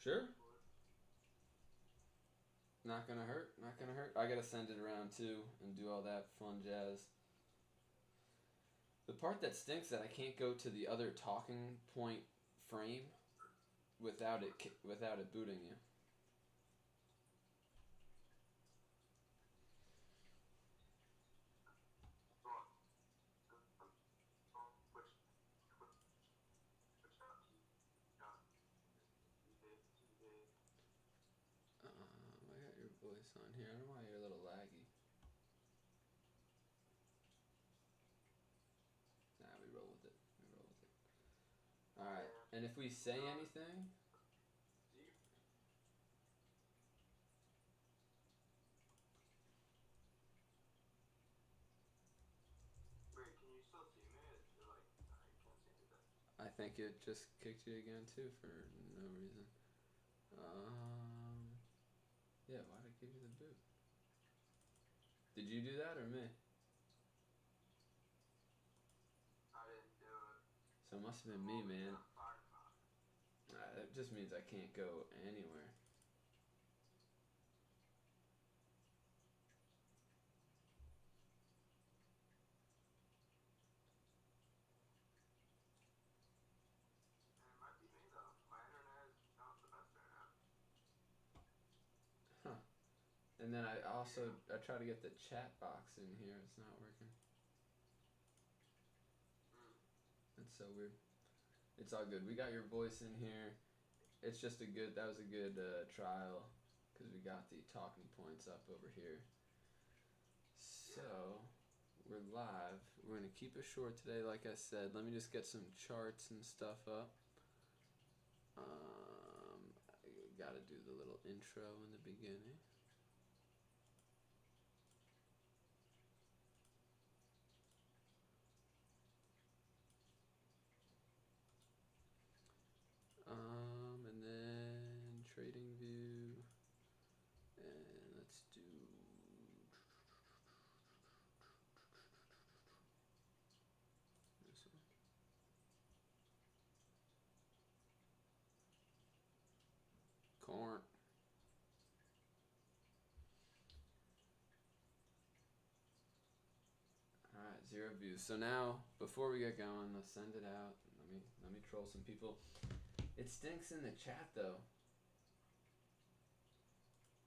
Sure. Not gonna hurt. Not gonna hurt. I gotta send it around too and do all that fun jazz. The part that stinks that I can't go to the other talking point frame without it booting you. I got your voice on here. I don't know why you're a little laggy. Nah, we roll with it. We roll with it. All right. And if we say anything, I think it just kicked you again too for no reason. Um, yeah. Why'd I give you the boot? Did you do that or me? So it must have been me, man. That just means I can't go anywhere. Huh. And then I try to get the chat box in here. It's not working. That's so weird. It's all good. We got your voice in here. It's just that was a good trial because we got the talking points up over here. So we're live. We're gonna keep it short today, like I said. Let me just get some charts and stuff up. I gotta do the little intro in the beginning. And then trading view, and let's do this one. Corn. All right, 0 views. So now, before we get going, let's send it out. Let me troll some people. It stinks in the chat though.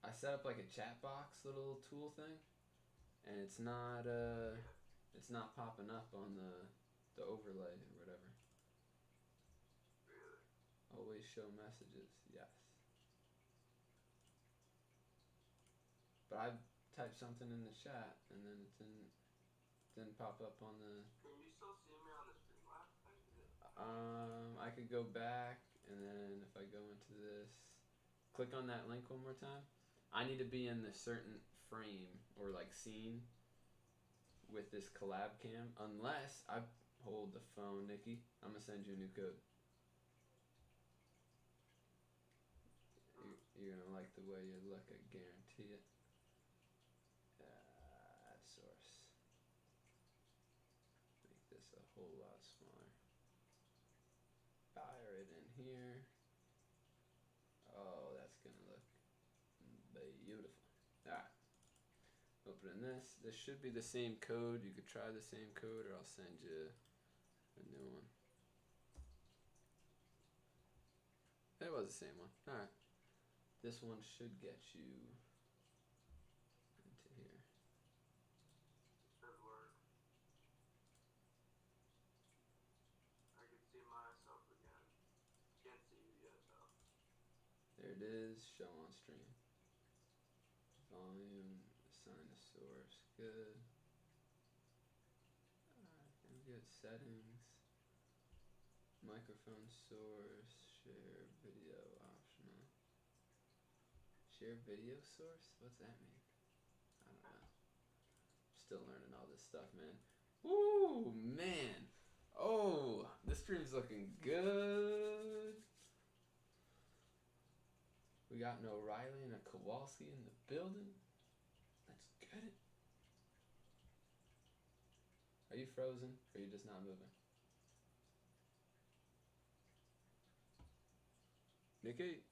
I set up like a chat box little tool thing, and it's not popping up on the overlay or whatever. Always show messages. Yes. But I typed something in the chat and then it didn't pop up on the. Can you still see me on the Streamlabs thing? I could go back and then if I go into this, click on that link one more time. I need to be in the certain frame or like scene with this collab cam unless I hold the phone, Nikki. I'm gonna send you a new code. You're gonna like the way you look, I guarantee it. Add source. Make this a whole lot smaller. Fire it in here. Oh, that's gonna look beautiful. Alright. Opening this. This should be the same code. You could try the same code or I'll send you a new one. It was the same one. Alright. This one should get you into here. Should work. I can see myself again. Can't see you yet though. There it is. Show on stream. Volume. Assign a source. Good. Alright. Good settings. Microphone source. Share video optional. Share video source? What's that mean? I don't know. Still learning all this stuff, man. Ooh, man. Oh, this stream's looking good. We got an O'Reilly and a Kowalski in the building. Let's get it. Are you frozen or are you just not moving? Nikki?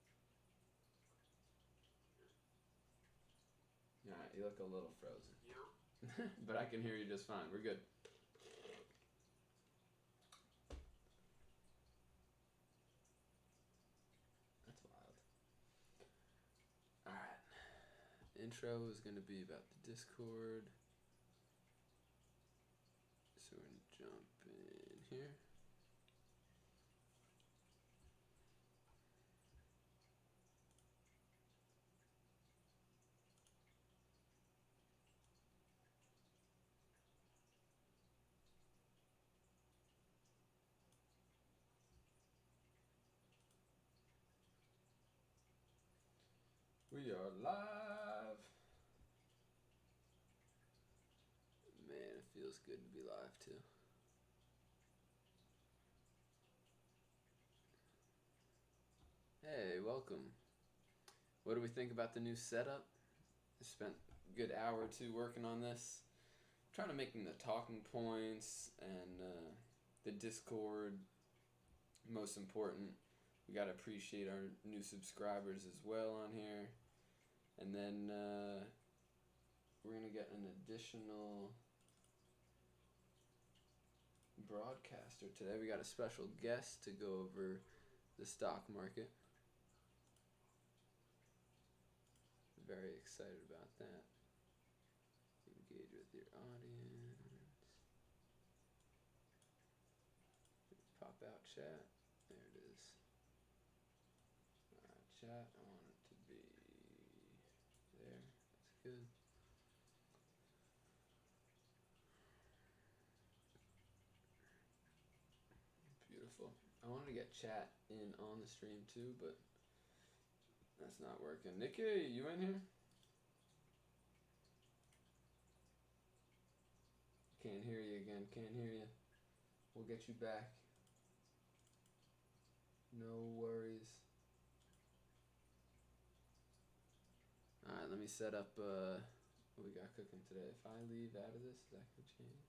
You look a little frozen. You? But I can hear you just fine. We're good. That's wild. Alright. Intro is going to be about the Discord. So we're going to jump in here. We are live. Man, it feels good to be live too. Hey, welcome. What do we think about the new setup? I spent a good hour or two working on this. Trying to make the talking points and the Discord most important. We got to appreciate our new subscribers as well on here. And then we're going to get an additional broadcaster today. We got a special guest to go over the stock market. Very excited about that. Engage with your audience. Pop out chat. There it is. Chat. I want it to be there. That's good. Beautiful. I wanted to get chat in on the stream too, but that's not working. Nikki, you in here? Can't hear you again. Can't hear you. We'll get you back. No worries. Alright, let me set up what we got cooking today. If I leave out of this, is that going to change?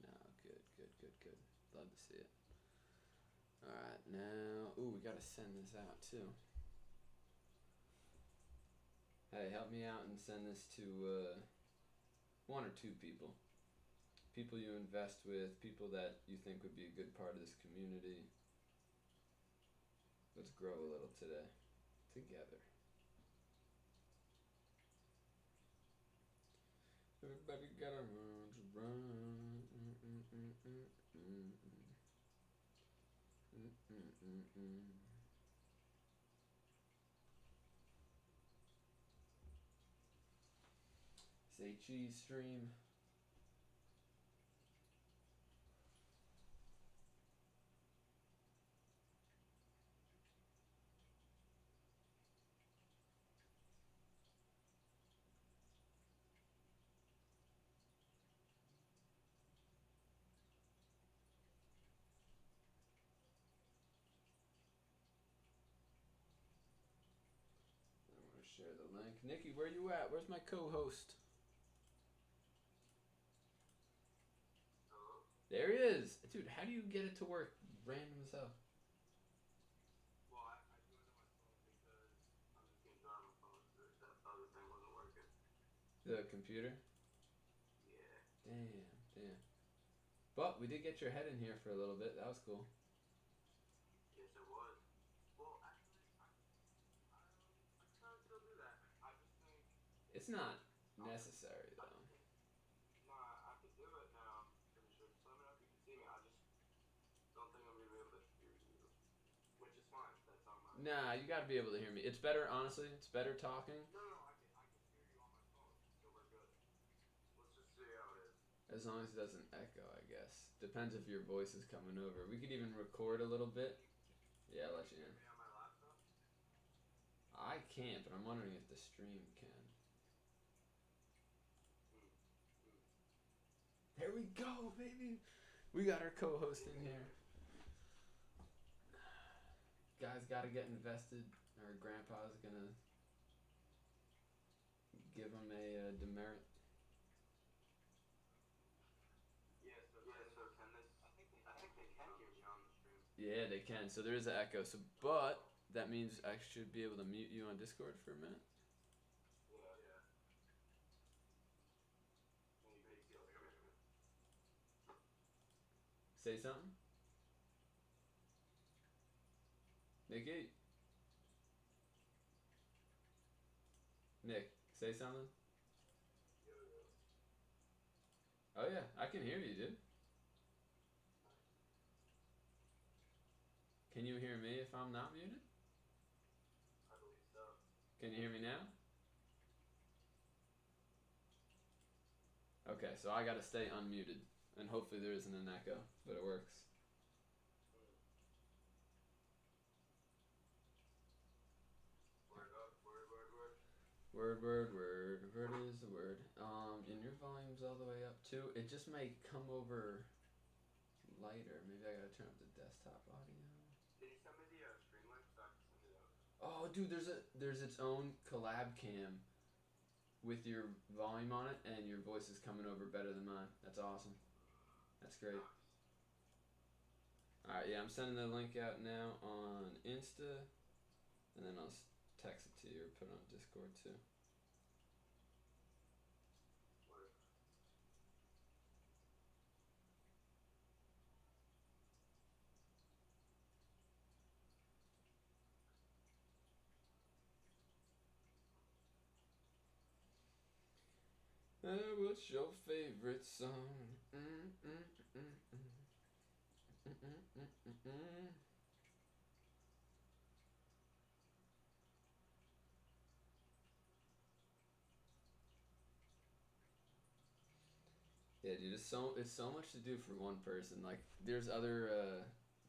No, good. Love to see it. Alright, now... Ooh, we got to send this out too. Hey, help me out and send this to one or two people. People you invest with, people that you think would be a good part of this community. Let's grow a little today. Together. Everybody gotta run. Say cheese stream. Share the link. Nikki, where you at? Where's my co-host? Hello? There he is. Dude, how do you get it to work? Random as hell. Well, I do it on my phone because I'm just getting done on my phone. So that other thing wasn't working. The computer? Yeah. Damn. But we did get your head in here for a little bit. That was cool. Yes, it was. Well, actually, I can still do that. I just think... It's not necessary, though. Nah, I could do it now. Pretty sure. Just let me know if you can see me. I just don't think I'm going to be able to hear you. Which is fine. That's on my... Nah, you gotta be able to hear me. It's better, honestly. It's better talking. No, I can hear you on my phone. So we're good. Let's just see how it is. As long as it doesn't echo, I guess. Depends if your voice is coming over. We could even record a little bit. Yeah, I'll let you in. Can you hear me on my laptop? I can't, but I'm wondering if the stream can. There we go, baby. We got our co-host in here. Guys gotta get invested. Our grandpa's gonna give him a demerit. Yeah, so can this... I think they can hear me on the stream. Yeah, they can. So there is an echo. So, but that means I should be able to mute you on Discord for a minute. Yeah. Say something. Nicky. Nick, say something. Oh yeah, I can hear you, dude. Can you hear me if I'm not muted? I believe so. Can you hear me now? Okay, so I gotta stay unmuted, and hopefully there isn't an echo, but it works. Word is the word. And your volume's all the way up too. It just may come over lighter. Maybe I gotta turn up the desktop audio. Can you send me the stream link so I can send it out? Oh, dude, there's its own collab cam with your volume on it, and your voice is coming over better than mine. That's awesome. That's great. All right, yeah, I'm sending the link out now on Insta, and then I'll text it to you or put it on Discord too. What's your favorite song? Yeah, dude, it's so much to do for one person. Like, there's other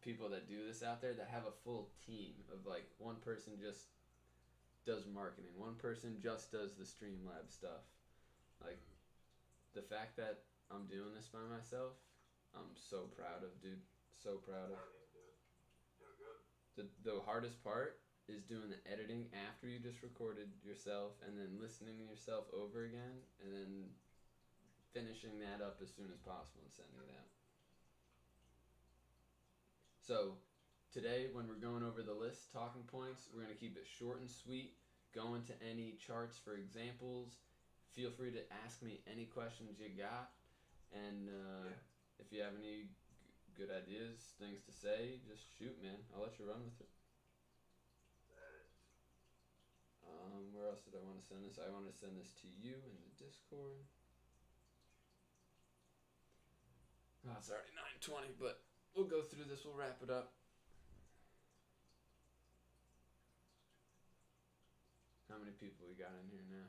people that do this out there that have a full team of like one person just does marketing, one person just does the Streamlabs stuff. Like, the fact that I'm doing this by myself, I'm so proud of, dude. So proud of. The hardest part is doing the editing after you just recorded yourself, and then listening to yourself over again, and then finishing that up as soon as possible and sending it out. So today, when we're going over the list, talking points, we're going to keep it short and sweet. Go into any charts for examples. Feel free to ask me any questions you got. And if you have any good ideas, things to say, just shoot, man. I'll let you run with it. Where else did I want to send this? I want to send this to you in the Discord. Oh, it's already 9:20, but we'll go through this. We'll wrap it up. How many people we got in here now?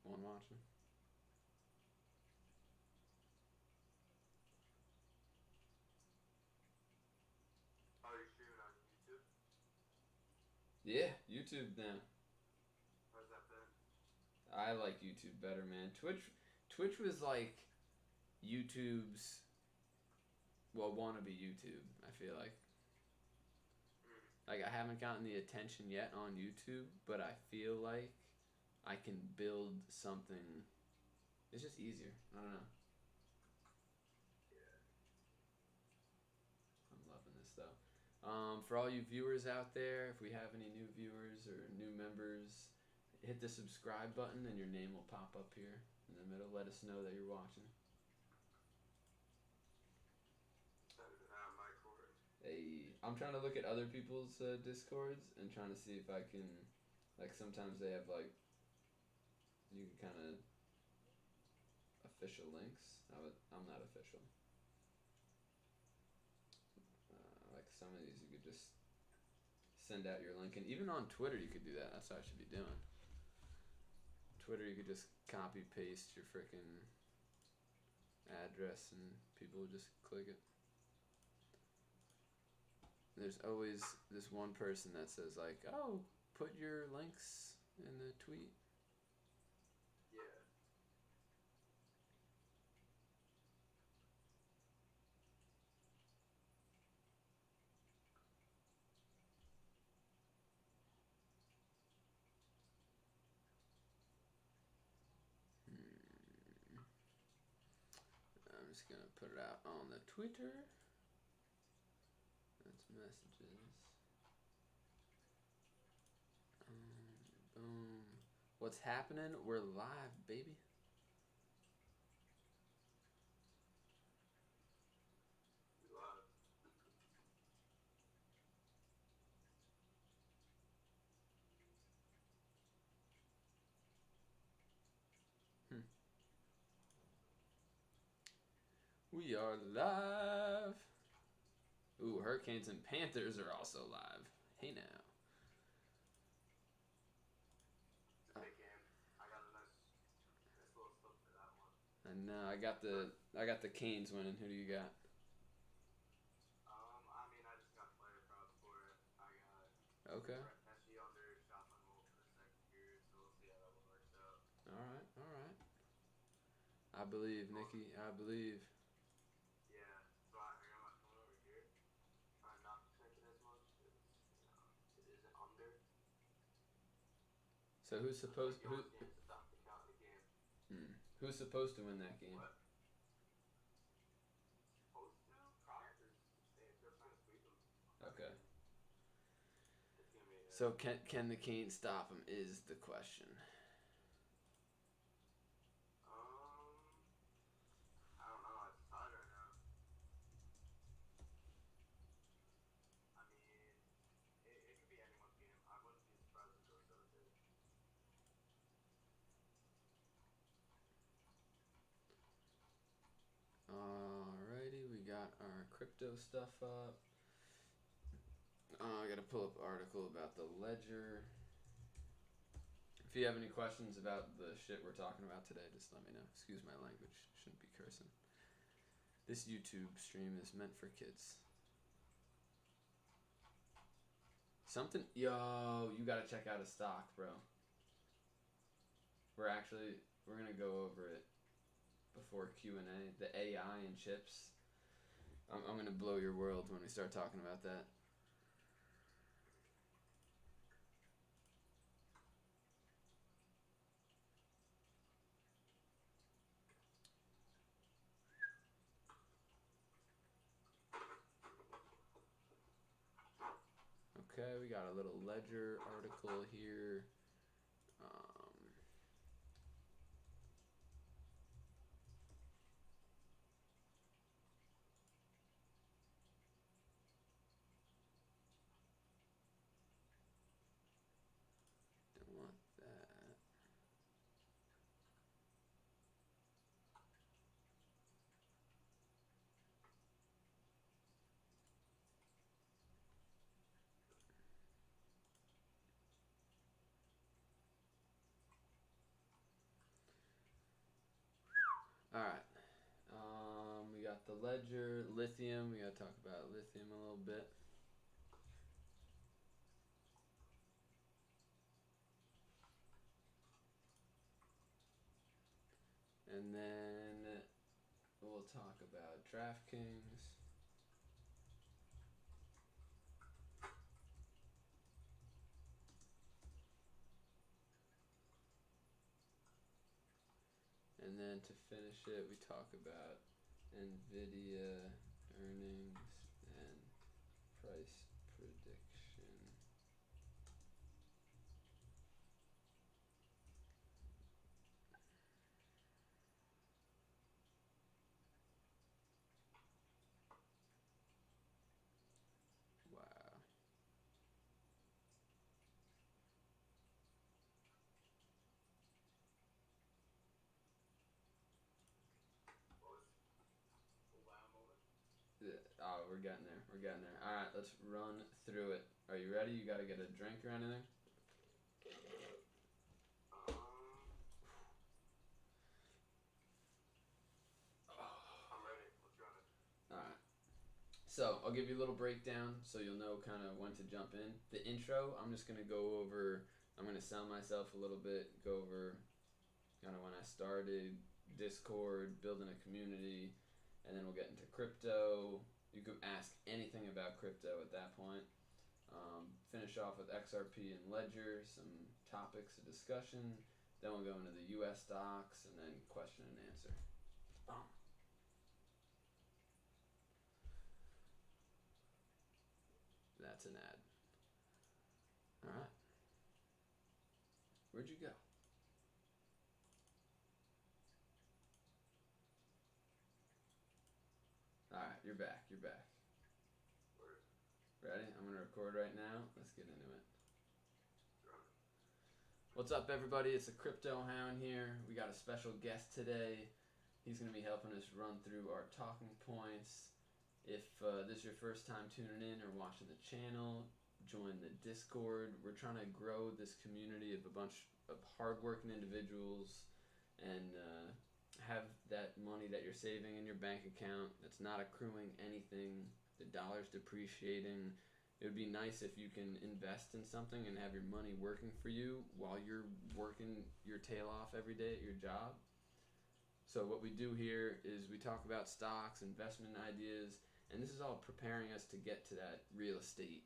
One watching? Are you streaming on YouTube? Yeah, YouTube now. How's that been? I like YouTube better, man. Twitch was like YouTube's, well, wannabe YouTube, I feel like. Like, I haven't gotten the attention yet on YouTube, but I feel like I can build something. It's just easier. I don't know. I'm loving this, though. For all you viewers out there, if we have any new viewers or new members, hit the subscribe button and your name will pop up here in the middle. Let us know that you're watching. Hey, I'm trying to look at other people's Discords and trying to see if I can, like, sometimes they have, like, you can kind of official links. I'm not official. Like, some of these you could just send out your link, and even on Twitter you could do that. That's what I should be doing. Twitter, you could just copy paste your freaking address and people would just click it. There's always this one person that says, like, oh, put your links in the tweet. Yeah. I'm just gonna put it out on the Twitter. That's messages. Boom. What's happening? We're live, baby. Live. We are live. Ooh, Hurricanes and Panthers are also live. Hey now. It's a big game. I got a nice little slip for that one. And I got the Canes winning. Who do you got? I mean, I just got player props for it. I got Okay. SG under, shots on goal for the second period, so we'll see how that one works out. All right. I believe, Nikki. I believe. Yeah, so I got my phone over here. Trying not to check it as much because it is an under. So who's supposed Like the only team to stop the count in the game. Who's supposed to win that game? What? Supposed to? Probably. They're trying to sweep them. Okay. It's gonna be. So can the Canes stop him? Is the question. I don't know. It's tied right now. I mean, it could be anyone's game. I wouldn't be surprised if it goes 7-2. Alrighty, we got our crypto stuff up. I gotta pull up an article about the ledger. If you have any questions about the shit we're talking about today, just let me know. Excuse my language. Shouldn't be cursing. This YouTube stream is meant for kids. Yo, you gotta check out a stock, bro. We're gonna go over it before Q&A. The AI and chips. I'm gonna blow your world when we start talking about that. Okay, we got a little ledger article here. Don't want that. All right. We got the ledger, lithium. We gotta talk about lithium a little bit. And then we'll talk about DraftKings. And then to finish it, we talk about NVIDIA earnings and price prediction. Wow. Oh, we're getting there. All right, let's run through it. Are you ready? You gotta get a drink or anything? I'm ready. Let's run it. All right. So I'll give you a little breakdown so you'll know kind of when to jump in. The intro, I'm just gonna go over. I'm gonna sell myself a little bit. Go over kind of when I started, Discord, building a community, and then we'll get into crypto. You could ask anything about crypto at that point. Finish off with XRP and Ledger, some topics of discussion. Then we'll go into the U.S. stocks and then question and answer. Boom. That's an ad. All right. Where'd you go? All right, you're back. Ready? I'm gonna record right now. Let's get into it. What's up, everybody? It's the Crypto Hound here. We got a special guest today. He's going to be helping us run through our talking points. If this is your first time tuning in or watching the channel, join the Discord. We're trying to grow this community of a bunch of hardworking individuals and have that money that you're saving in your bank account that's not accruing anything. The dollar's depreciating. It would be nice if you can invest in something and have your money working for you while you're working your tail off every day at your job. So what we do here is we talk about stocks, investment ideas, and this is all preparing us to get to that real estate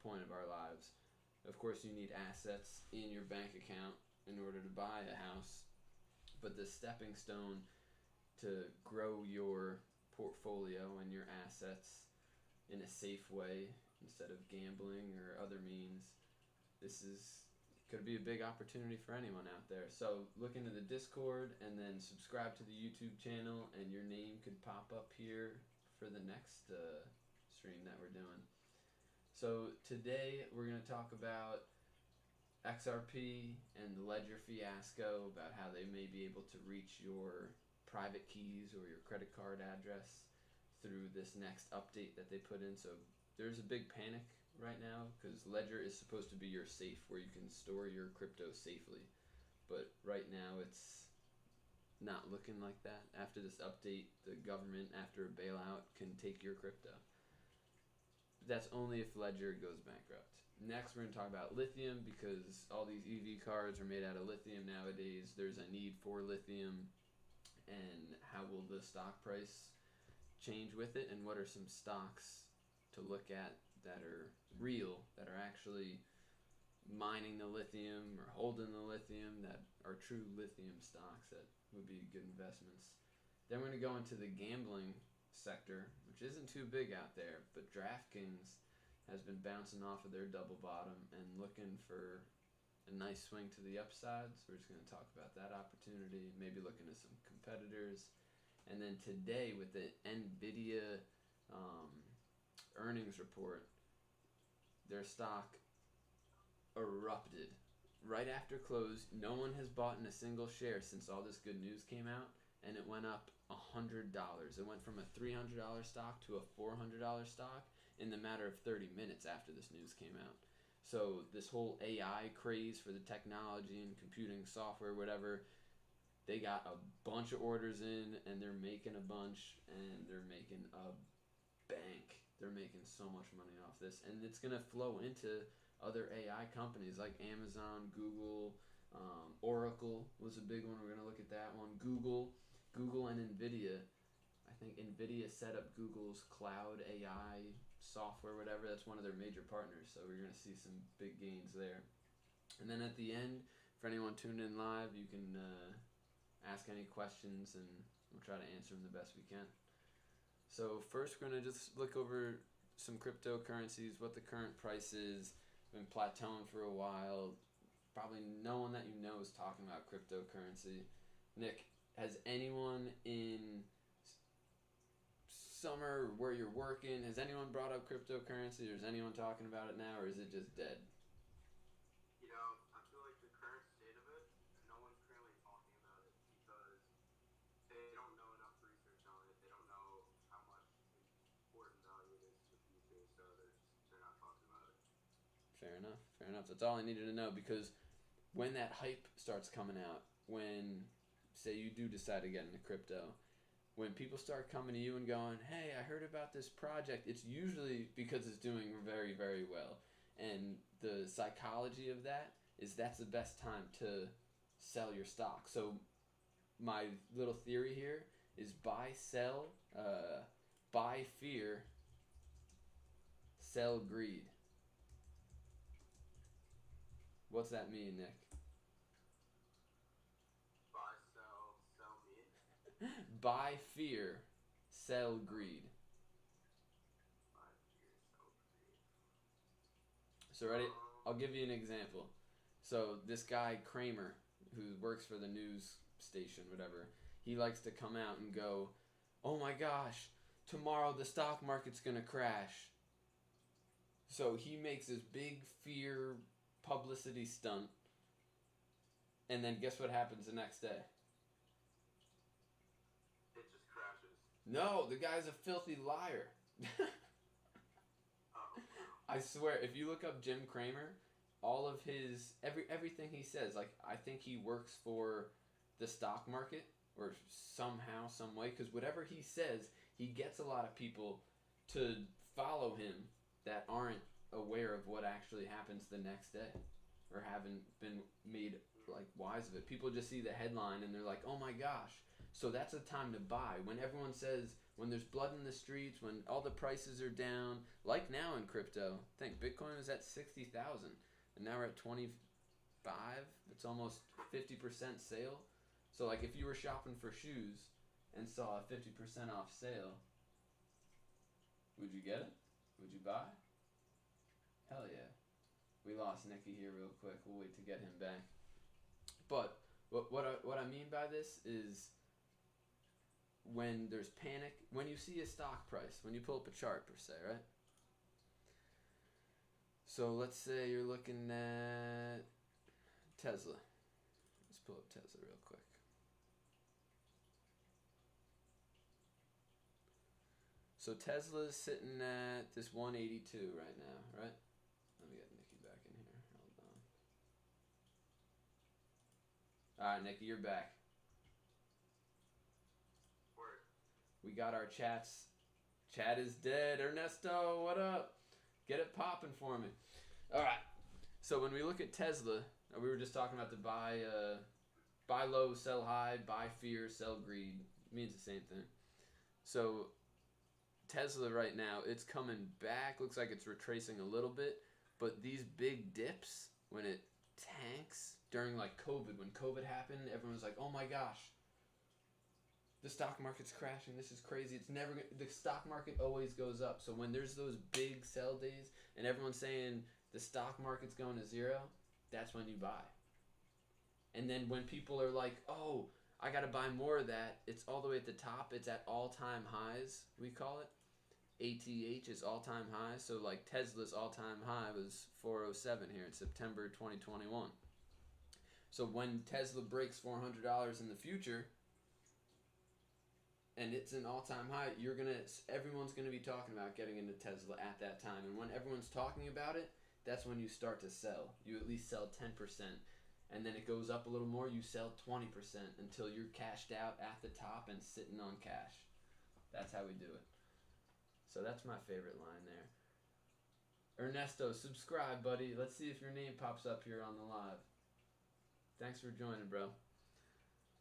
point of our lives. Of course, you need assets in your bank account in order to buy a house, but the stepping stone to grow your portfolio and your assets in a safe way instead of gambling or other means, this is could be a big opportunity for anyone out there. So look into the Discord and then subscribe to the YouTube channel, and your name could pop up here for the next stream that we're doing. So today we're going to talk about XRP and the Ledger fiasco, about how they may be able to reach your private keys or your credit card address through this next update that they put in. So there's a big panic right now because Ledger is supposed to be your safe where you can store your crypto safely, but right now it's not looking like that. After this update, the government, after a bailout, can take your crypto. That's only if Ledger goes bankrupt. Next, we're going to talk about lithium, because all these EV cars are made out of lithium nowadays. There's a need for lithium, and how will the stock price change with it, and what are some stocks to look at that are real, that are actually mining the lithium or holding the lithium, that are true lithium stocks that would be good investments. Then we're going to go into the gambling sector, which isn't too big out there, but DraftKings has been bouncing off of their double bottom and looking for a nice swing to the upside. So we're just going to talk about that opportunity, maybe looking at some competitors. And then today with the NVIDIA earnings report, their stock erupted right after close. No one has bought in a single share since all this good news came out, and it went up $100. It went from a $300 stock to a $400 stock in the matter of 30 minutes after this news came out. So this whole AI craze for the technology and computing software, whatever, they got a bunch of orders in, and they're making a bunch, and they're making a bank. They're making so much money off this, and it's going to flow into other AI companies like Amazon, Google, Oracle was a big one. We're going to look at that one. Google and NVIDIA. I think NVIDIA set up Google's cloud AI software, whatever. That's one of their major partners, so we're going to see some big gains there. And then at the end, for anyone tuned in live, you can ask any questions, and we'll try to answer them the best we can. So first, we're going to just look over some cryptocurrencies, what the current price is. Been plateauing for a while. Probably no one that you know is talking about cryptocurrency. Nick, has anyone in summer where you're working, has anyone brought up cryptocurrency, or is anyone talking about it now, or is it just dead? You know, I feel like the current state of it, no one's currently talking about it because they don't know enough research on it. They don't know how much important value it is to the future, so they're not talking about it. Fair enough. Fair enough. That's all I needed to know, because when that hype starts coming out, when, say, you do decide to get into crypto, when people start coming to you and going, hey, I heard about this project, it's usually because it's doing very, very well. And the psychology of that is that's the best time to sell your stock. So my little theory here is buy, sell, buy fear, sell greed. What's that mean, Nick? Buy, sell me. Buy fear, sell greed. Buy, fear, sell greed. So ready? I'll give you an example. So this guy Kramer, who works for the news station, whatever, he likes to come out and go, oh my gosh, tomorrow the stock market's gonna crash. So he makes this big fear publicity stunt, and then guess what happens the next day? No, the guy's a filthy liar. Oh, wow. I swear, if you look up Jim Cramer, all of his everything he says, like I think he works for the stock market or somehow, some way, because whatever he says, he gets a lot of people to follow him that aren't aware of what actually happens the next day or haven't been made like wise of it. People just see the headline and they're like, "Oh my gosh." So that's a time to buy. When everyone says when there's blood in the streets, when all the prices are down, like now in crypto, I think Bitcoin was at 60,000 and now we're at 25. It's almost 50% sale. So like if you were shopping for shoes and saw a 50% off sale, would you get it? Would you buy? Hell yeah. We lost Nicky here real quick. We'll wait to get him back. But what I mean by this is when there's panic, when you see a stock price, when you pull up a chart per se, right? So let's say you're looking at Tesla. Let's pull up Tesla real quick. So Tesla's sitting at this 182 right now, right? Let me get Nicky back in here. Hold on. All right, Nicky, you're back. Word. We got our chats. Chat is dead. Ernesto, what up? Get it popping for me. All right. So when we look at Tesla, we were just talking about the buy low, sell high, buy fear, sell greed. It means the same thing. So Tesla right now, it's coming back. Looks like it's retracing a little bit, but these big dips when it tanks during like COVID, when COVID happened, everyone was like, "Oh my gosh, the stock market's crashing. This is crazy. It's never the stock market always goes up." So when there's those big sell days and everyone's saying the stock market's going to zero, that's when you buy. And then when people are like, "Oh, I got to buy more of that," it's all the way at the top. It's at all-time highs, we call it. ATH is all-time high. So like Tesla's all-time high was 407 here in September 2021. So when Tesla breaks $400 in the future and it's an all-time high, everyone's gonna be talking about getting into Tesla at that time. And when everyone's talking about it, that's when you start to sell. You at least sell 10%. And then it goes up a little more, you sell 20% until you're cashed out at the top and sitting on cash. That's how we do it. So that's my favorite line there. Ernesto, subscribe, buddy. Let's see if your name pops up here on the live. Thanks for joining, bro.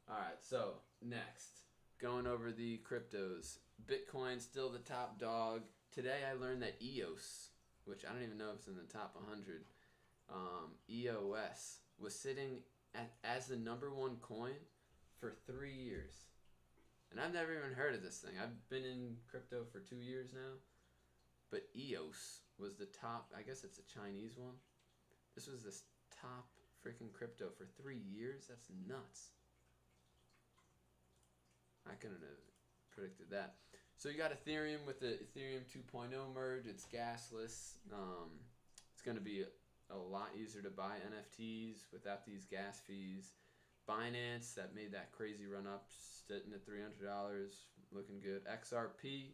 Alright, so next, going over the cryptos. Bitcoin still the top dog. Today I learned that EOS, which I don't even know if it's in the top 100, EOS, was sitting as the number one coin for 3 years. And I've never even heard of this thing. I've been in crypto for 2 years now. But EOS was the top, I guess it's a Chinese one. This was the top freaking crypto for 3 years? That's nuts. I couldn't have predicted that. So you got Ethereum with the Ethereum 2.0 merge. It's gasless. It's going to be a lot easier to buy NFTs without these gas fees. Binance, that made that crazy run up, sitting at $300, looking good. XRP,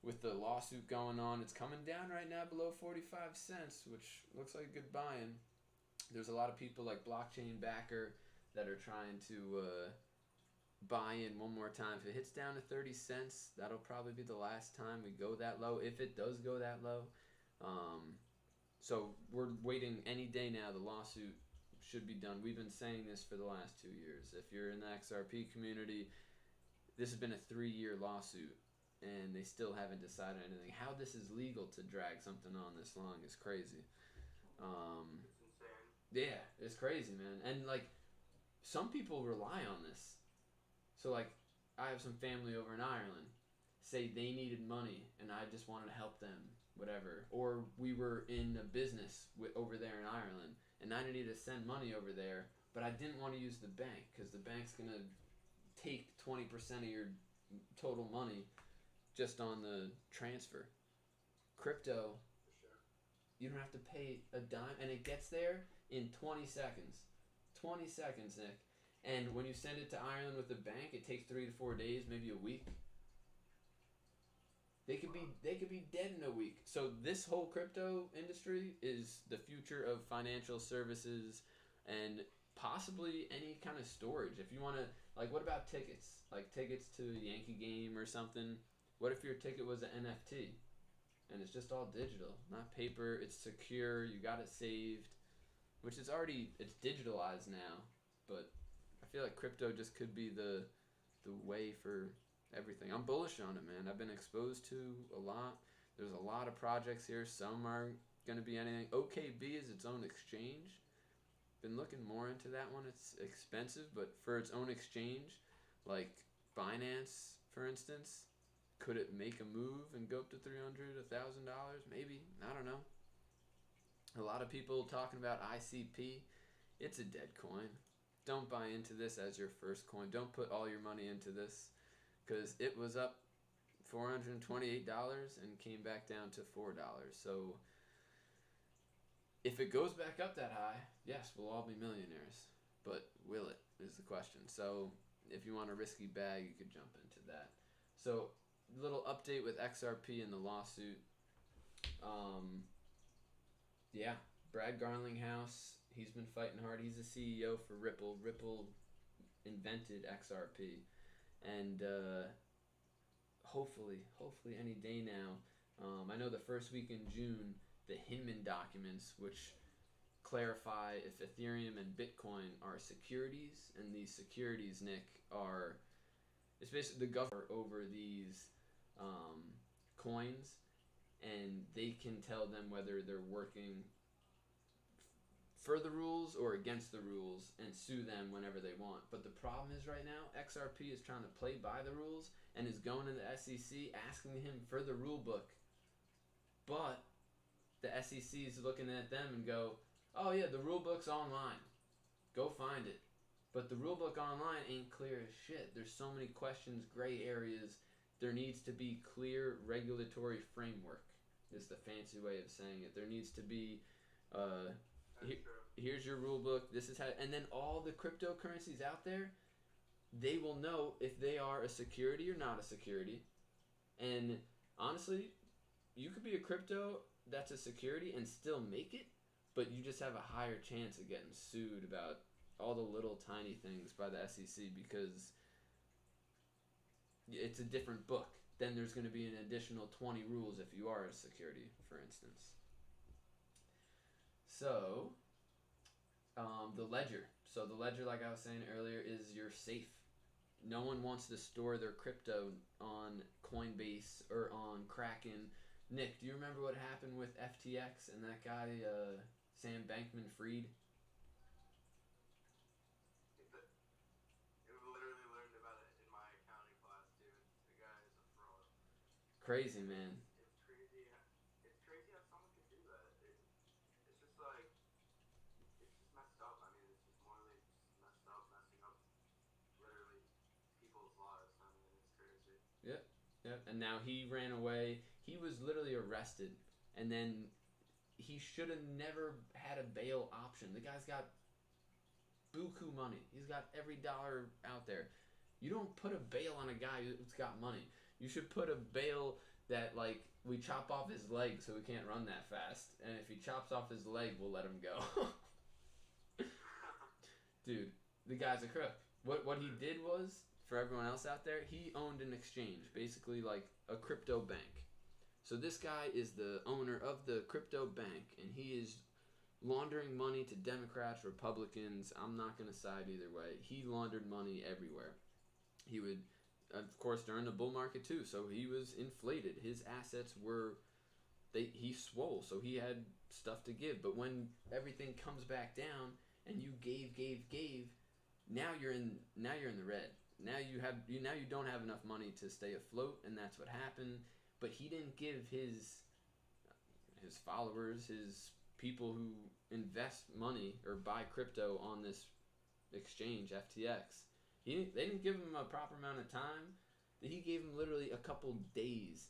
with the lawsuit going on, it's coming down right now below 45 cents, which looks like a good buy-in. There's a lot of people like Blockchain Backer that are trying to buy in one more time. If it hits down to 30 cents, that'll probably be the last time we go that low, if it does go that low. So we're waiting any day now. The lawsuit should be done. We've been saying this for the last 2 years. If you're in the XRP community, this has been a 3-year lawsuit, and they still haven't decided anything. How this is legal to drag something on this long is crazy. It's insane. Yeah, it's crazy, man. And like, some people rely on this. So like, I have some family over in Ireland. Say they needed money, and I just wanted to help them, whatever. Or we were in a business over there in Ireland, and I needed to send money over there, but I didn't want to use the bank because the bank's going to take 20% of your total money just on the transfer. Crypto, For sure. you don't have to pay a dime, and it gets there in 20 seconds. 20 seconds, Nick. And when you send it to Ireland with the bank, it takes 3 to 4 days, maybe a week. They could be dead in a week. So this whole crypto industry is the future of financial services and possibly any kind of storage. If you want to, like, what about tickets? Like tickets to a Yankee game or something. What if your ticket was an NFT and it's just all digital, not paper? It's secure. You got it saved, which is already it's digitalized now. But I feel like crypto just could be the way for everything. I'm bullish on it, man. I've been exposed to a lot. There's a lot of projects here. Some are going to be anything. OKB is its own exchange. Been looking more into that one. It's expensive, but for its own exchange, like Binance, for instance, could it make a move and go up to $300, $1,000? Maybe. I don't know. A lot of people talking about ICP. It's a dead coin. Don't buy into this as your first coin. Don't put all your money into this because it was up $428 and came back down to $4. So if it goes back up that high, yes, we'll all be millionaires. But will it is the question. So if you want a risky bag, you could jump into that. So little update with XRP and the lawsuit. Yeah, Brad Garlinghouse, he's been fighting hard. He's the CEO for Ripple. Ripple invented XRP. And hopefully any day now, I know the first week in June, the Hinman documents, which clarify if Ethereum and Bitcoin are securities, and these securities, Nick, it's basically the government over these coins, and they can tell them whether they're working for the rules or against the rules and sue them whenever they want. But the problem is right now, XRP is trying to play by the rules and is going to the SEC asking him for the rule book. But the SEC is looking at them and go, oh yeah, the rule book's online. Go find it. But the rule book online ain't clear as shit. There's so many questions, gray areas. There needs to be clear regulatory framework is the fancy way of saying it. There needs to be here's your rule book. This is how, and then all the cryptocurrencies out there, they will know if they are a security or not a security. And honestly, you could be a crypto that's a security and still make it, but you just have a higher chance of getting sued about all the little tiny things by the SEC because it's a different book. Then there's going to be an additional 20 rules if you are a security, for instance. So, the ledger. So the ledger, like I was saying earlier, is your safe. No one wants to store their crypto on Coinbase or on Kraken. Nick, do you remember what happened with FTX and that guy, Sam Bankman-Fried? Literally learned about it in my accounting class, dude. The guy is a fraud. Crazy, man. It's crazy. It's crazy how someone can do that. It's just like it's just messed up. I mean, it's just morally just messed up, messing up literally people's lives. I mean, it's crazy. Yep, yep. And now he ran away. He was literally arrested, and then he should have never had a bail option. The guy's got buku money. He's got every dollar out there. You don't put a bail on a guy who's got money. You should put a bail that, like, we chop off his leg so he can't run that fast. And if he chops off his leg, we'll let him go. Dude, the guy's a crook. What he did was, for everyone else out there, he owned an exchange, basically like a crypto bank. So this guy is the owner of the crypto bank, and he is laundering money to Democrats, Republicans. I'm not going to side either way. He laundered money everywhere. He would, of course, during the bull market too, so he was inflated. His assets were, he swole, so he had stuff to give. But when everything comes back down and you gave, now you're in the red. Now you don't have enough money to stay afloat, and that's what happened. But he didn't give his followers, his people who invest money or buy crypto on this exchange, FTX, they didn't give him a proper amount of time. He gave him literally a couple days.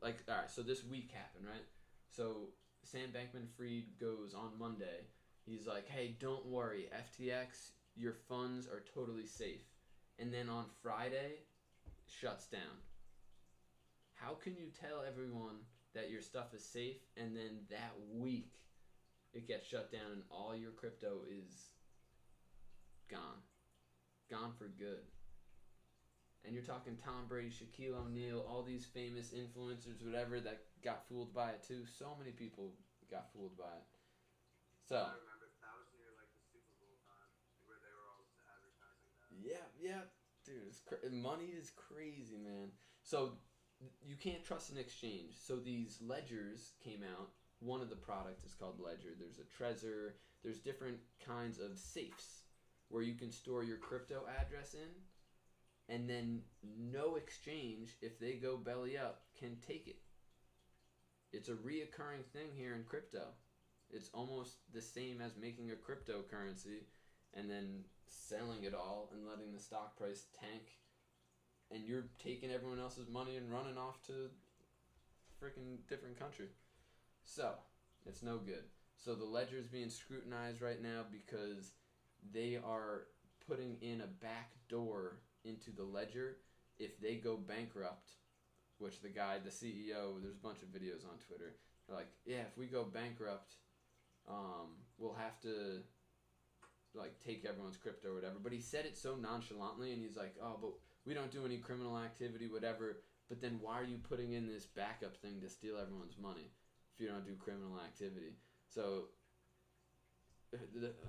Like, all right, so this week happened, right? So Sam Bankman-Fried goes on Monday. He's like, hey, don't worry, FTX, your funds are totally safe. And then on Friday, shuts down. How can you tell everyone that your stuff is safe and then that week it gets shut down and all your crypto is gone? Gone for good. And you're talking Tom Brady, Shaquille O'Neal, all these famous influencers, whatever, that got fooled by it too. So many people got fooled by it. So I remember that was near like the Super Bowl time where they were all just advertising that. yeah, dude, money is crazy, man. So you can't trust an exchange. So these ledgers came out. One of the products is called Ledger. There's a Trezor. There's different kinds of safes where you can store your crypto address in, and then no exchange, if they go belly up, can take it. It's a reoccurring thing here in crypto. It's almost the same as making a cryptocurrency and then selling it all and letting the stock price tank, and you're taking everyone else's money and running off to freaking different country. So it's no good. So the ledger is being scrutinized right now because they are putting in a back door into the ledger if they go bankrupt, which the guy, the CEO, there's a bunch of videos on Twitter, they're like, yeah, if we go bankrupt, we'll have to like take everyone's crypto or whatever. But he said it so nonchalantly, and he's like, oh, but we don't do any criminal activity, whatever. But then why are you putting in this backup thing to steal everyone's money if you don't do criminal activity? So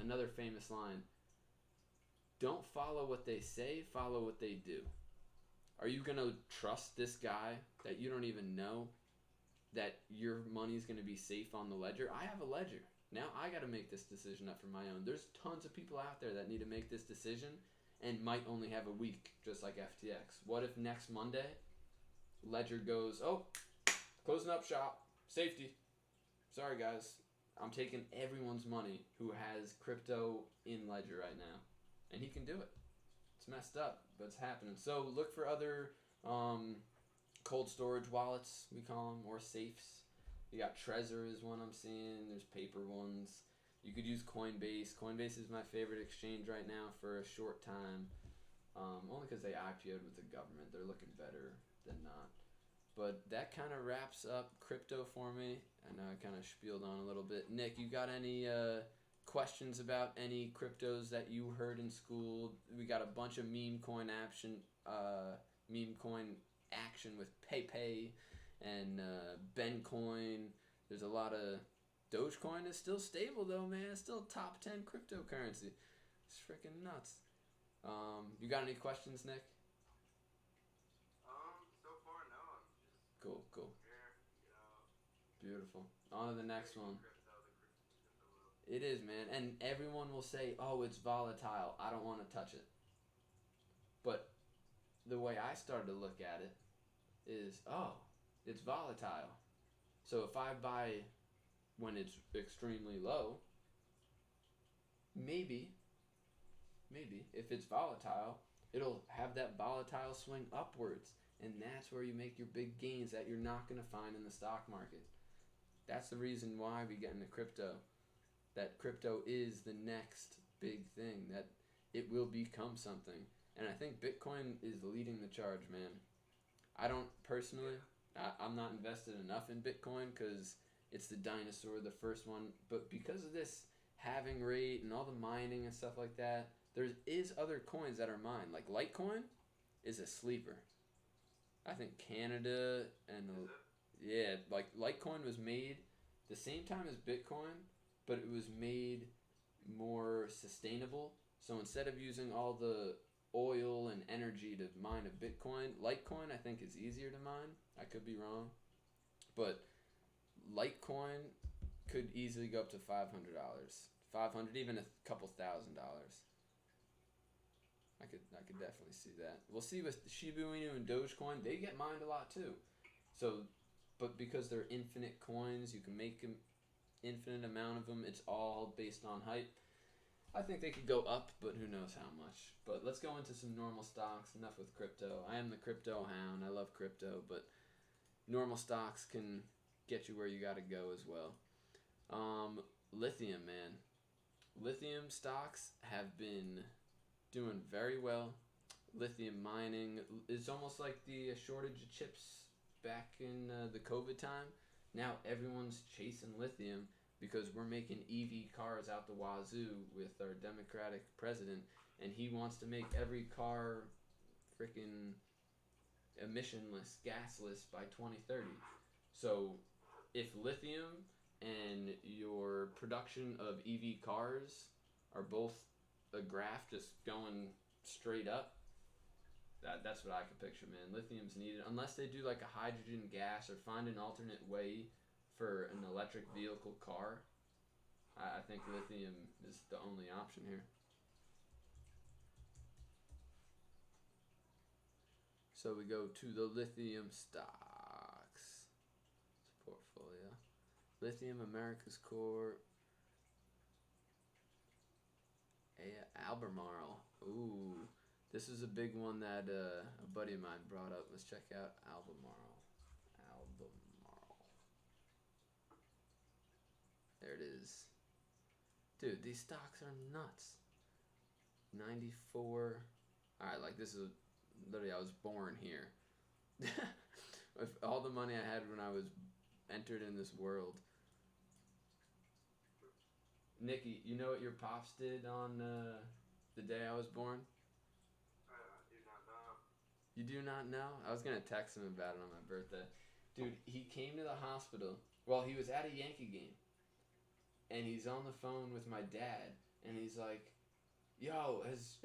another famous line, don't follow what they say, follow what they do. Are you going to trust this guy that you don't even know that your money's going to be safe on the ledger? I have a ledger. Now I got to make this decision up for my own. There's tons of people out there that need to make this decision and might only have a week, just like FTX. What if next Monday, Ledger goes, oh, closing up shop, safety. Sorry, guys. I'm taking everyone's money who has crypto in Ledger right now. And he can do it. It's messed up, but it's happening. So look for other cold storage wallets, we call them, or safes. You got Trezor is one I'm seeing. There's paper ones. You could use Coinbase. Coinbase is my favorite exchange right now for a short time. Only because they IPO'd with the government. They're looking better than not. But that kind of wraps up crypto for me. I know I kind of spieled on a little bit. Nick, you got any questions about any cryptos that you heard in school? We got a bunch of meme coin action with PayPay and Bencoin. There's a lot of Dogecoin is still stable though, man. It's still top 10 cryptocurrency. It's freaking nuts. You got any questions, Nick? So far, no. I'm just Cool. here, you know. Beautiful. On to the next one. Crypto, the crypto world. It is, man. And everyone will say, oh, it's volatile. I don't want to touch it. But the way I started to look at it is, oh, it's volatile. So if I buy when it's extremely low, maybe if it's volatile, it'll have that volatile swing upwards. And that's where you make your big gains that you're not going to find in the stock market. That's the reason why we get into crypto. That crypto is the next big thing, that it will become something. And I think Bitcoin is leading the charge, man. I don't personally, I'm not invested enough in Bitcoin because it's the dinosaur, the first one. But because of this halving rate and all the mining and stuff like that, there is other coins that are mined. Like Litecoin is a sleeper. I think Canada and yeah, like Litecoin was made the same time as Bitcoin, but it was made more sustainable. So instead of using all the oil and energy to mine a Bitcoin, Litecoin I think is easier to mine. I could be wrong, but Litecoin could easily go up to $500, even a couple $1,000. I could definitely see that. We'll see with Shiba Inu and Dogecoin, they get mined a lot too. So, but because they're infinite coins, you can make an infinite amount of them. It's all based on hype. I think they could go up, but who knows how much. But let's go into some normal stocks. Enough with crypto. I am the crypto hound. I love crypto, but normal stocks can get you where you got to go as well. Lithium, man. Lithium stocks have been doing very well. Lithium mining is almost like the shortage of chips back in the COVID time, now everyone's chasing lithium because we're making EV cars out the wazoo with our Democratic president, and he wants to make every car freaking emissionless, gasless by 2030. So if lithium and your production of EV cars are both a graph just going straight up, that's what I could picture, man. Lithium's needed unless they do like a hydrogen gas or find an alternate way for an electric vehicle car. I think lithium is the only option here. So we go to the lithium stocks. It's a portfolio. Lithium America's Core. Albemarle. Ooh. This is a big one that a buddy of mine brought up. Let's check out Albemarle. Albemarle. There it is. Dude, these stocks are nuts. 94. Alright, like this is literally, I was born here. With all the money I had when I was entered in this world. Nikki, you know what your pops did on the day I was born? I do not know. You do not know? I was gonna text him about it on my birthday. Dude, he came to the hospital. Well, he was at a Yankee game. And he's on the phone with my dad. And he's like, yo, has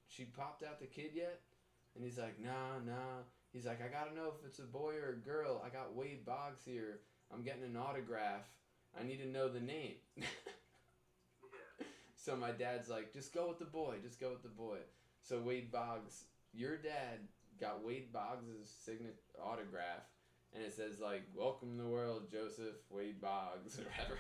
she popped out the kid yet? And he's like, nah. He's like, I gotta know if it's a boy or a girl. I got Wade Boggs here. I'm getting an autograph. I need to know the name. Yeah. So my dad's like, just go with the boy. So Wade Boggs, your dad got Wade Boggs' signature autograph. And it says like, welcome to the world, Joseph Wade Boggs, or whatever.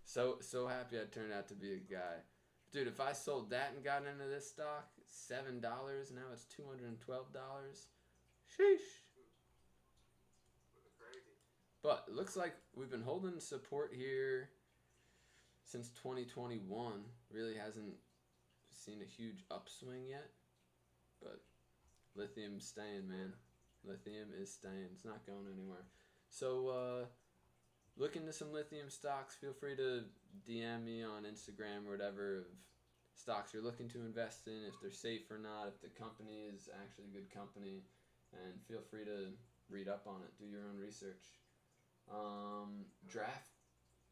So happy I turned out to be a guy. Dude, if I sold that and got into this stock, $7, now it's $212. Sheesh. Crazy. But it looks like we've been holding support here since 2021. Really hasn't seen a huge upswing yet. But lithium's staying, man. Lithium is staying. It's not going anywhere. So, look into some lithium stocks. Feel free to DM me on Instagram or whatever of stocks you're looking to invest in, if they're safe or not, if the company is actually a good company, and feel free to read up on it. Do your own research. Draft.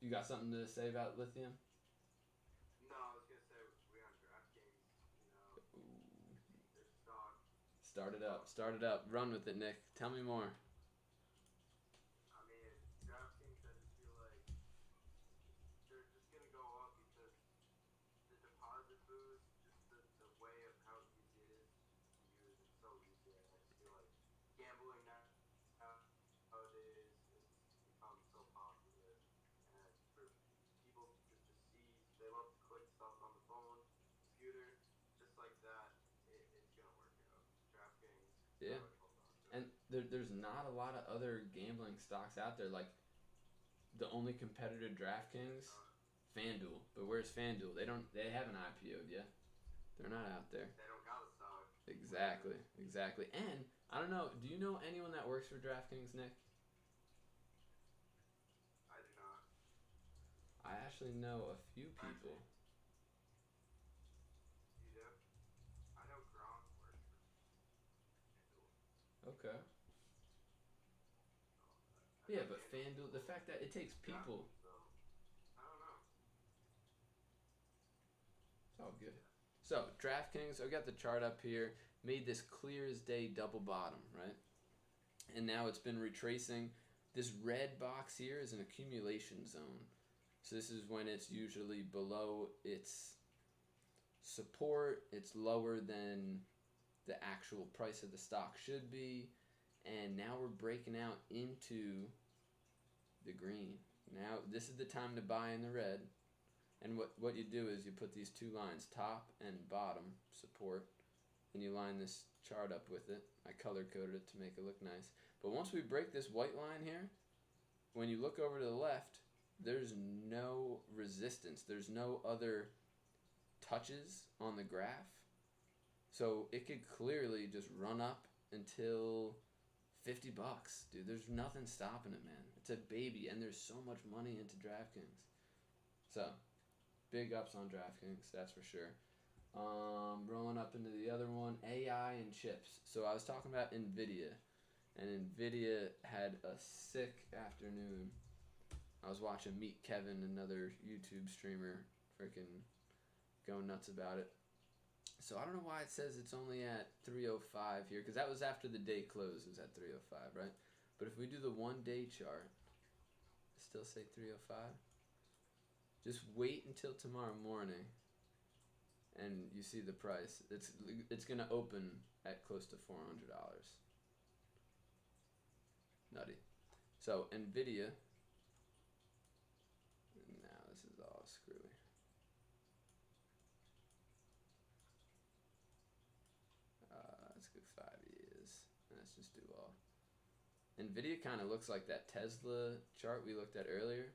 You got something to say about lithium? No, I was gonna say we on DraftKings. You know, their stock. Start it up. Run with it, Nick. Tell me more. I mean, DraftKings, I just feel like they're just gonna go up because the deposit boost, just the way of how easy it is to use, it's so easy. I just feel like gambling nowadays is become so popular, and for people just to see, they love to click stuff on the phone, computer, just like that. It's gonna work out. DraftKings. Yeah. And there's not a lot of other gambling stocks out there. Like, the only competitor to DraftKings, FanDuel. But where's FanDuel? They haven't IPO'd yet. They're not out there. They don't got a stock. Exactly. And I don't know, do you know anyone that works for DraftKings, Nick? I do not. I actually know a few people. You do? I know Gronk works for FanDuel. Okay. I Yeah, know but FanDuel, the fact that it takes people. So, I don't know. It's all good. So, DraftKings, I got the chart up here. Made this clear as day double bottom, right? And now it's been retracing. This red box here is an accumulation zone. So this is when it's usually below its support. It's lower than the actual price of the stock should be. And now we're breaking out into the green. Now this is the time to buy in the red. And what you do is you put these two lines, top and bottom support, and you line this chart up with it. I color coded it to make it look nice. But once we break this white line here, when you look over to the left, there's no resistance. There's no other touches on the graph. So it could clearly just run up until $50, dude. There's nothing stopping it, man. It's a baby, and there's so much money into DraftKings. So, big ups on DraftKings, that's for sure. Rolling up into the other one, AI and chips. So I was talking about NVIDIA, and NVIDIA had a sick afternoon. I was watching Meet Kevin, another YouTube streamer, freaking going nuts about it. So I don't know why it says it's only at 305 here, because that was after the day close. It was at 305, right? But if we do the 1 day chart, still say 305. Just wait until tomorrow morning, and you see the price. It's gonna open at close to $400. Nutty. So NVIDIA. Now this is all screwy. Let's go 5 years. Let's just do all. NVIDIA kind of looks like that Tesla chart we looked at earlier,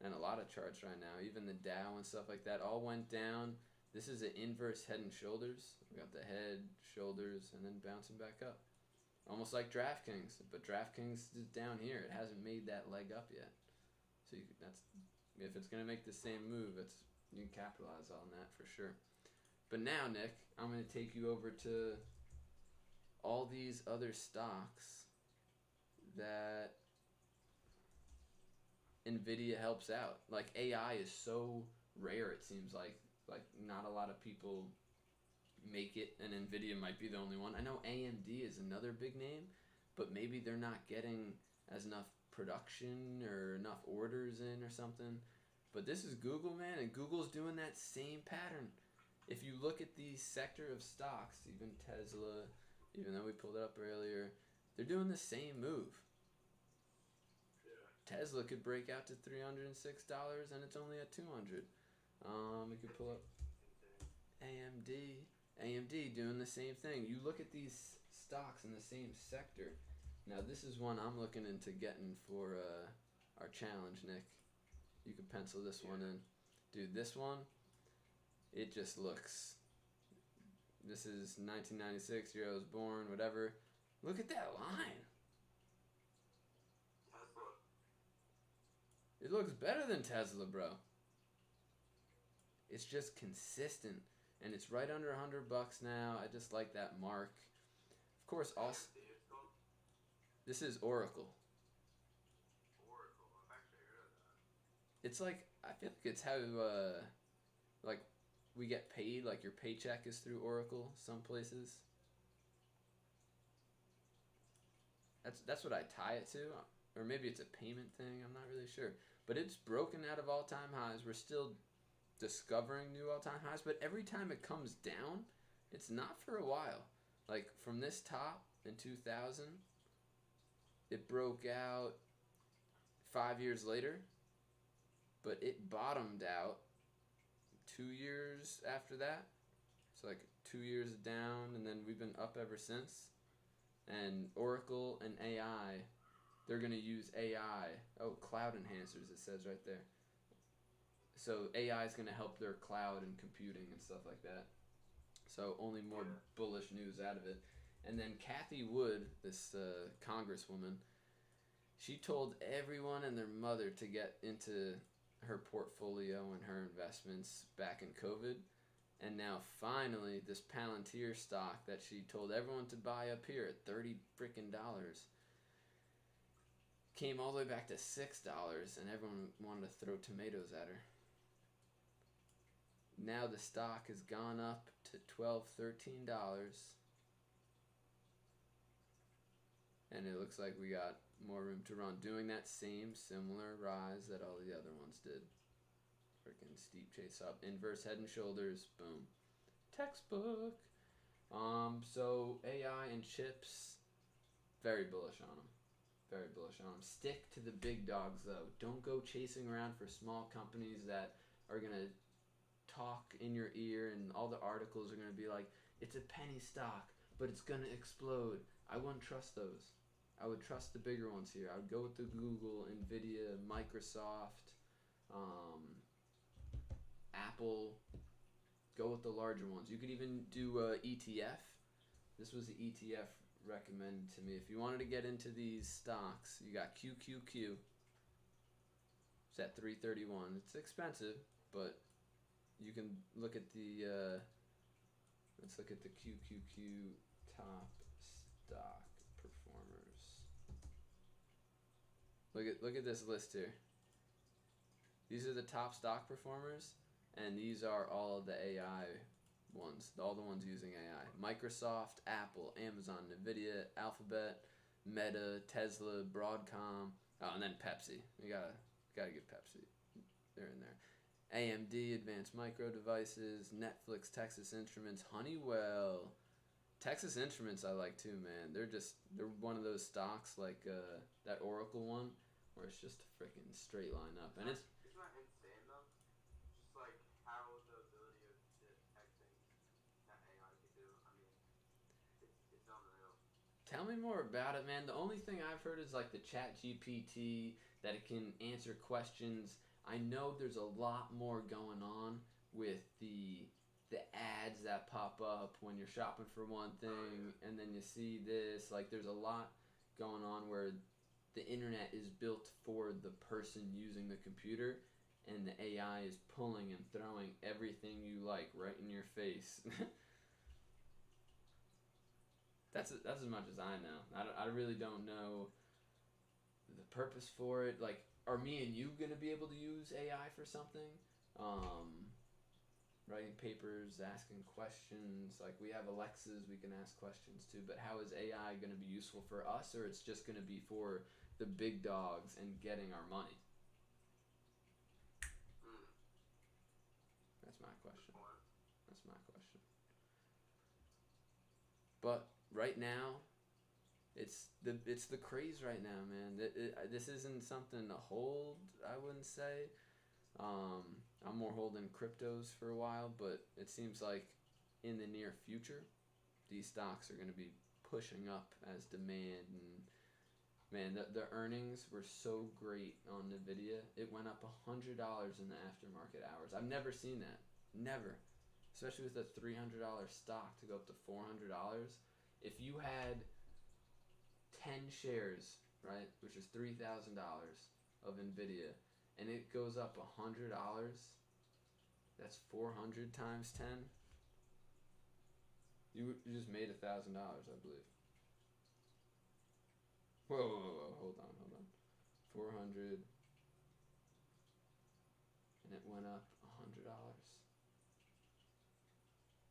and a lot of charts right now, even the Dow and stuff like that, all went down. This is an inverse head and shoulders. We got the head, shoulders, and then bouncing back up. Almost like DraftKings, but DraftKings is down here. It hasn't made that leg up yet. So that's if it's gonna make the same move, you can capitalize on that for sure. But now, Nick, I'm gonna take you over to all these other stocks that NVIDIA helps out. Like AI is so rare, it seems like not a lot of people make it, and NVIDIA might be the only one. I know AMD is another big name, but maybe they're not getting as enough production or enough orders in or something. But this is Google, man, and Google's doing that same pattern. If you look at the sector of stocks, even Tesla, even though we pulled it up earlier, they're doing the same move. Yeah. Tesla could break out to $306 and it's only at $200. We could pull up AMD doing the same thing. You look at these stocks in the same sector. Now this is one I'm looking into getting for our challenge, Nick. You could pencil this one in. Dude, this one, it just looks... This is 1996, year I was born, whatever. Look at that line. Tesla. It looks better than Tesla, bro. It's just consistent, and it's right under $100 now. I just like that mark. Of course, also this is Oracle. Oracle. I've actually heard of that. It's like I feel like it's how like we get paid. Like your paycheck is through Oracle. Some places. That's what I tie it to, or maybe it's a payment thing. I'm not really sure, but it's broken out of all-time highs. We're still discovering new all-time highs, but every time it comes down, it's not for a while. Like from this top in 2000, it broke out 5 years later, but it bottomed out 2 years after that. So like 2 years down, and then we've been up ever since. And Oracle and AI, they're going to use AI. Oh, cloud enhancers, it says right there. So AI is going to help their cloud and computing and stuff like that. So only more bullish news out of it. And then Kathy Wood, this congresswoman, she told everyone and their mother to get into her portfolio and her investments back in COVID. And now finally, this Palantir stock that she told everyone to buy up here at $30 freaking came all the way back to $6, and everyone wanted to throw tomatoes at her. Now the stock has gone up to $12, $13. And it looks like we got more room to run. Doing that same similar rise that all the other ones did. Freaking steep chase up. Inverse head and shoulders. Boom. Textbook. So AI and chips, very bullish on them. Very bullish on them. Stick to the big dogs, though. Don't go chasing around for small companies that are going to talk in your ear, and all the articles are going to be like, it's a penny stock, but it's going to explode. I wouldn't trust those. I would trust the bigger ones here. I would go with the Google, NVIDIA, Microsoft, Apple. Go with the larger ones. You could even do ETF. This was the ETF recommended to me. If you wanted to get into these stocks, you got QQQ. It's at 331. It's expensive, but you can look at the let's look at the QQQ top stock performers. Look at this list here. These are the top stock performers, and these are all of the AI ones, all the ones using AI. Microsoft, Apple, Amazon, Nvidia, Alphabet, Meta, Tesla, Broadcom, oh, and then Pepsi. You gotta get Pepsi. They're in there. AMD, Advanced Micro Devices, Netflix, Texas Instruments, Honeywell. Texas Instruments I like too, man. They're one of those stocks like that Oracle one where it's just a freaking straight line up, and it's. Isn't that insane though? Just like how the ability of detecting that AI can do. I mean, it's unreal. Tell me more about it, man. The only thing I've heard is like the Chat GPT, that it can answer questions. I know there's a lot more going on with the ads that pop up when you're shopping for one thing and then you see this. Like there's a lot going on where the internet is built for the person using the computer, and the AI is pulling and throwing everything you like right in your face. That's as much as I know. I really don't know the purpose for it. Like, are me and you going to be able to use AI for something? Writing papers, asking questions. Like, we have Alexas we can ask questions to, but how is AI going to be useful for us, or it's just going to be for the big dogs and getting our money? That's my question. That's my question. But right now, it's the craze right now, man. This isn't something to hold, I wouldn't say. I'm more holding cryptos for a while, but it seems like in the near future, these stocks are going to be pushing up as demand. And man, the earnings were so great on Nvidia. It went up $100 in the aftermarket hours. I've never seen that. Never. Especially with a $300 stock to go up to $400. If you had 10 shares, right, which is $3,000 of Nvidia, and it goes up $100, that's 400 times 10. You just made $1,000, I believe. Whoa, hold on. 400, and it went up $100.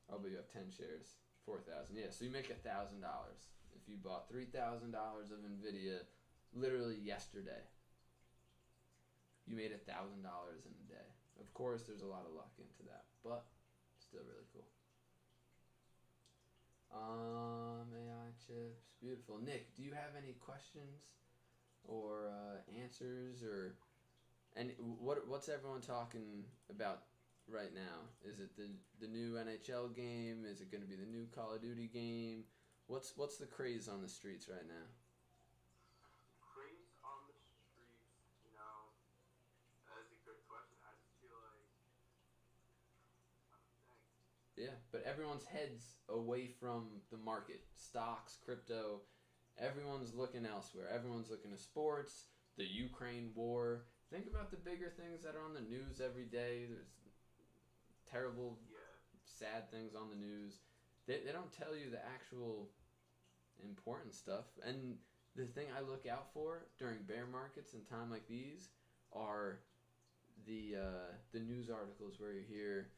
Oh, but you have 10 shares, 4,000. Yeah, so you make $1,000 if you bought $3,000 of Nvidia literally yesterday. You made $1,000 in a day. Of course, there's a lot of luck into that, but still really cool. AI chips, beautiful. Nick, do you have any questions or answers, or and what's everyone talking about right now? Is it the new NHL game? Is it going to be the new Call of Duty game? What's the craze on the streets right now? Craze on the streets, you know, that is a good question. I just feel like, dang. Yeah, but everyone's heads away from the market. Stocks, crypto, everyone's looking elsewhere. Everyone's looking to sports, the Ukraine war. Think about the bigger things that are on the news every day. There's terrible, sad things on the news. They don't tell you the actual important stuff. And the thing I look out for during bear markets and time like these are the news articles where you hear,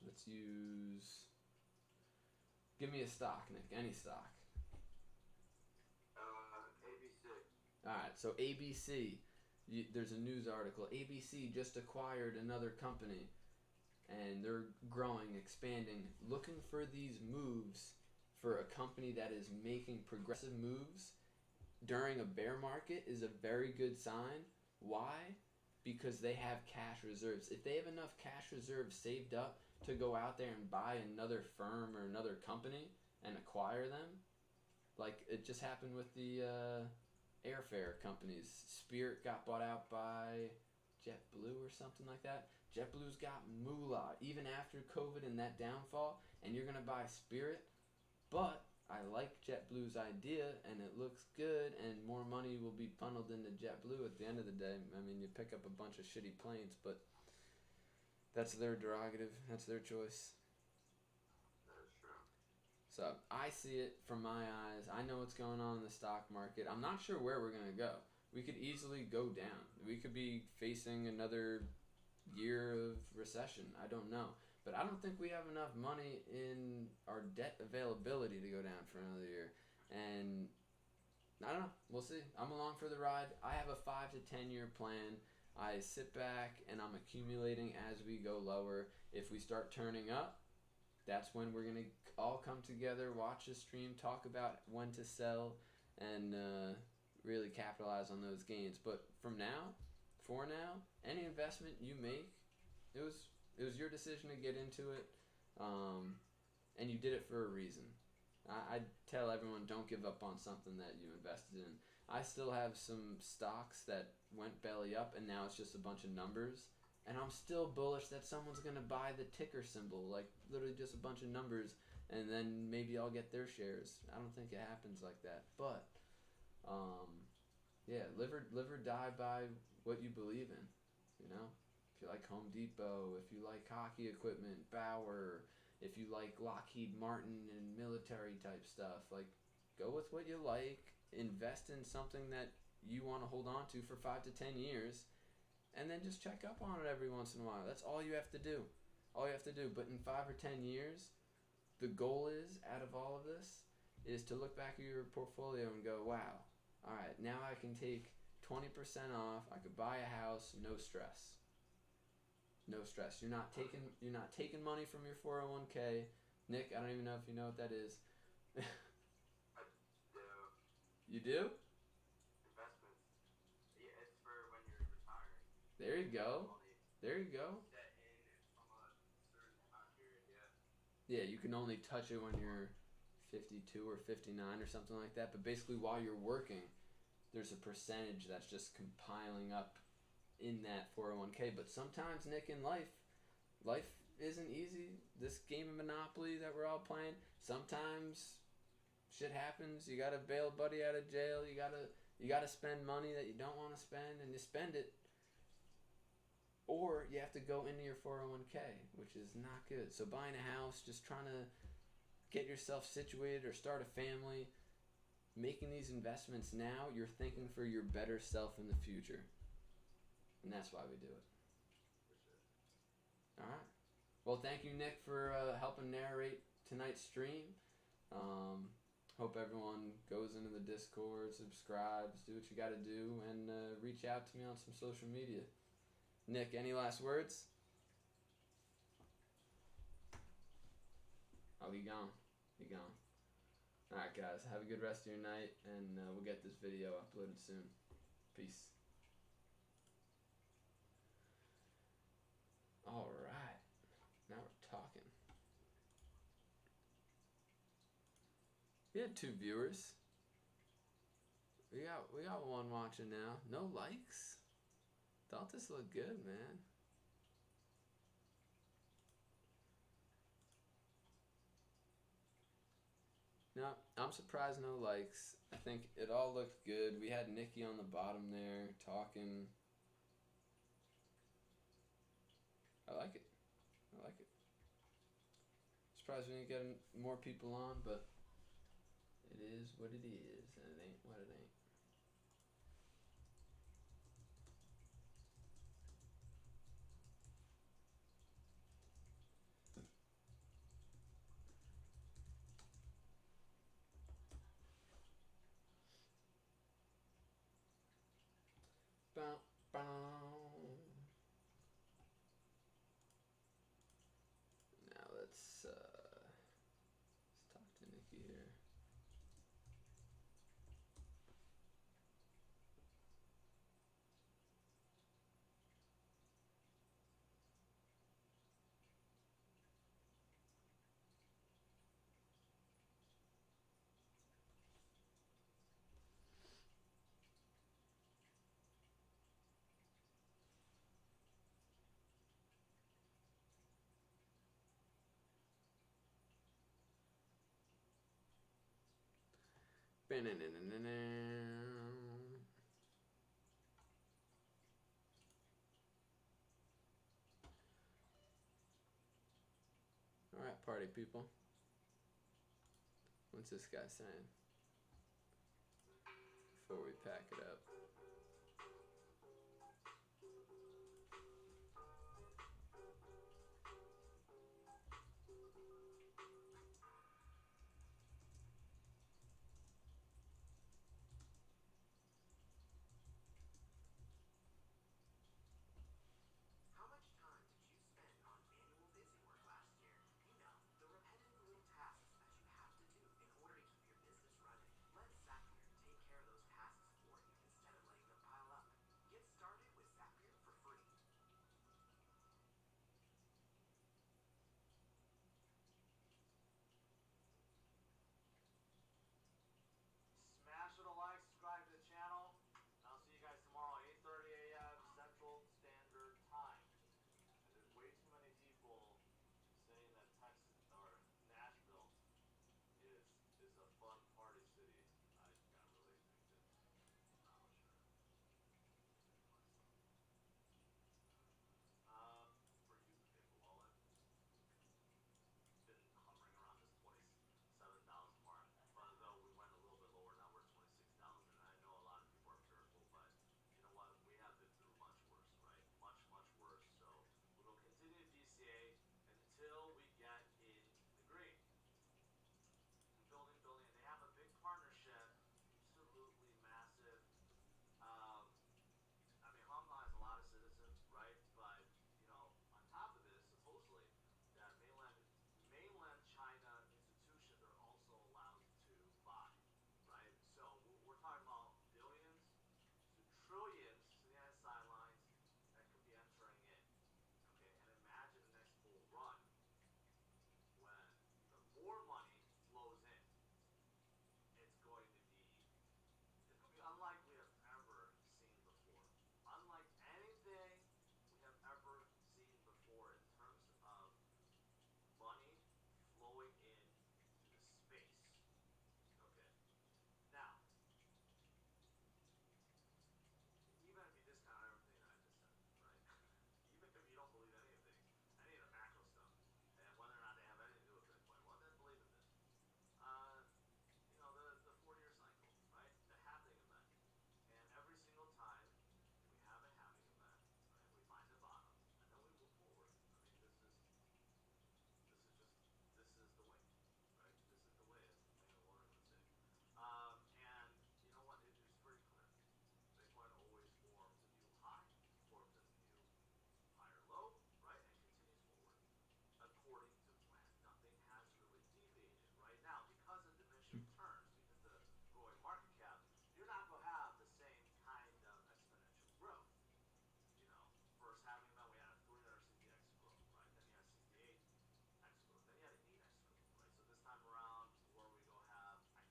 let's use, give me a stock, Nick, any stock. ABC. Alright, so ABC, there's a news article. ABC just acquired another company, and they're growing, expanding, looking for these moves for a company that is making progressive moves during a bear market is a very good sign. Why? Because they have cash reserves. If they have enough cash reserves saved up to go out there and buy another firm or another company and acquire them, like it just happened with the airfare companies. Spirit got bought out by JetBlue or something like that. JetBlue's got moolah even after COVID and that downfall, and you're gonna buy Spirit. But I like JetBlue's idea, and it looks good, and more money will be funneled into JetBlue at the end of the day. I mean, you pick up a bunch of shitty planes, but that's their prerogative. That's their choice. That is true. So I see it from my eyes. I know what's going on in the stock market. I'm not sure where we're going to go. We could easily go down. We could be facing another year of recession. I don't know. But I don't think we have enough money in our debt availability to go down for another year. And I don't know. We'll see. I'm along for the ride. I have a 5 to 10 year plan. I sit back and I'm accumulating as we go lower. If we start turning up, that's when we're going to all come together, watch the stream, talk about when to sell, and really capitalize on those gains. But for now, any investment you make, it was your decision to get into it, and you did it for a reason. I tell everyone, don't give up on something that you invested in. I still have some stocks that went belly up, and now it's just a bunch of numbers. And I'm still bullish that someone's going to buy the ticker symbol, like literally just a bunch of numbers, and then maybe I'll get their shares. I don't think it happens like that. But, yeah, live or die by what you believe in, you know? If you like Home Depot, if you like hockey equipment, Bauer, if you like Lockheed Martin and military type stuff, like, go with what you like, invest in something that you want to hold on to for 5 to 10 years, and then just check up on it every once in a while. That's all you have to do. All you have to do. But in 5 or 10 years, the goal is, out of all of this, is to look back at your portfolio and go, wow, all right, now I can take 20% off. I could buy a house, no stress. No stress. You're not taking money from your 401k. Nick, I don't even know if you know what that is. I do. You do? Investments. Yeah, it's for when you're retiring. There you go. Only There you go. set in from a certain time period, yeah. Yeah, you can only touch it when you're 52 or 59 or something like that. But basically, while you're working, there's a percentage that's just compiling up in that 401k. But sometimes, Nick, in life isn't easy. This game of Monopoly that we're all playing, sometimes shit happens. You gotta bail a buddy out of jail. You gotta spend money that you don't want to spend, and you spend it. Or you have to go into your 401k, which is not good. So buying a house, just trying to get yourself situated or start a family, making these investments now, you're thinking for your better self in the future. And that's why we do it. For sure. All right. Well, thank you, Nick, for helping narrate tonight's stream. Hope everyone goes into the Discord, subscribes, do what you got to do, and reach out to me on some social media. Nick, any last words? Oh, he gone. He gone. All right, guys. Have a good rest of your night, and we'll get this video uploaded soon. Peace. All right. Now we're talking. We had 2 viewers. We got one watching now. No likes. Thought this looked good, man. No, I'm surprised no likes. I think it all looked good. We had Nikki on the bottom there talking. I like it. I like it. Surprised we didn't get more people on, but it is what it is, and it ain't what it ain't. Bow, bow. Now let's talk to Nikki here. Alright, party people. What's this guy saying? Before we pack it up.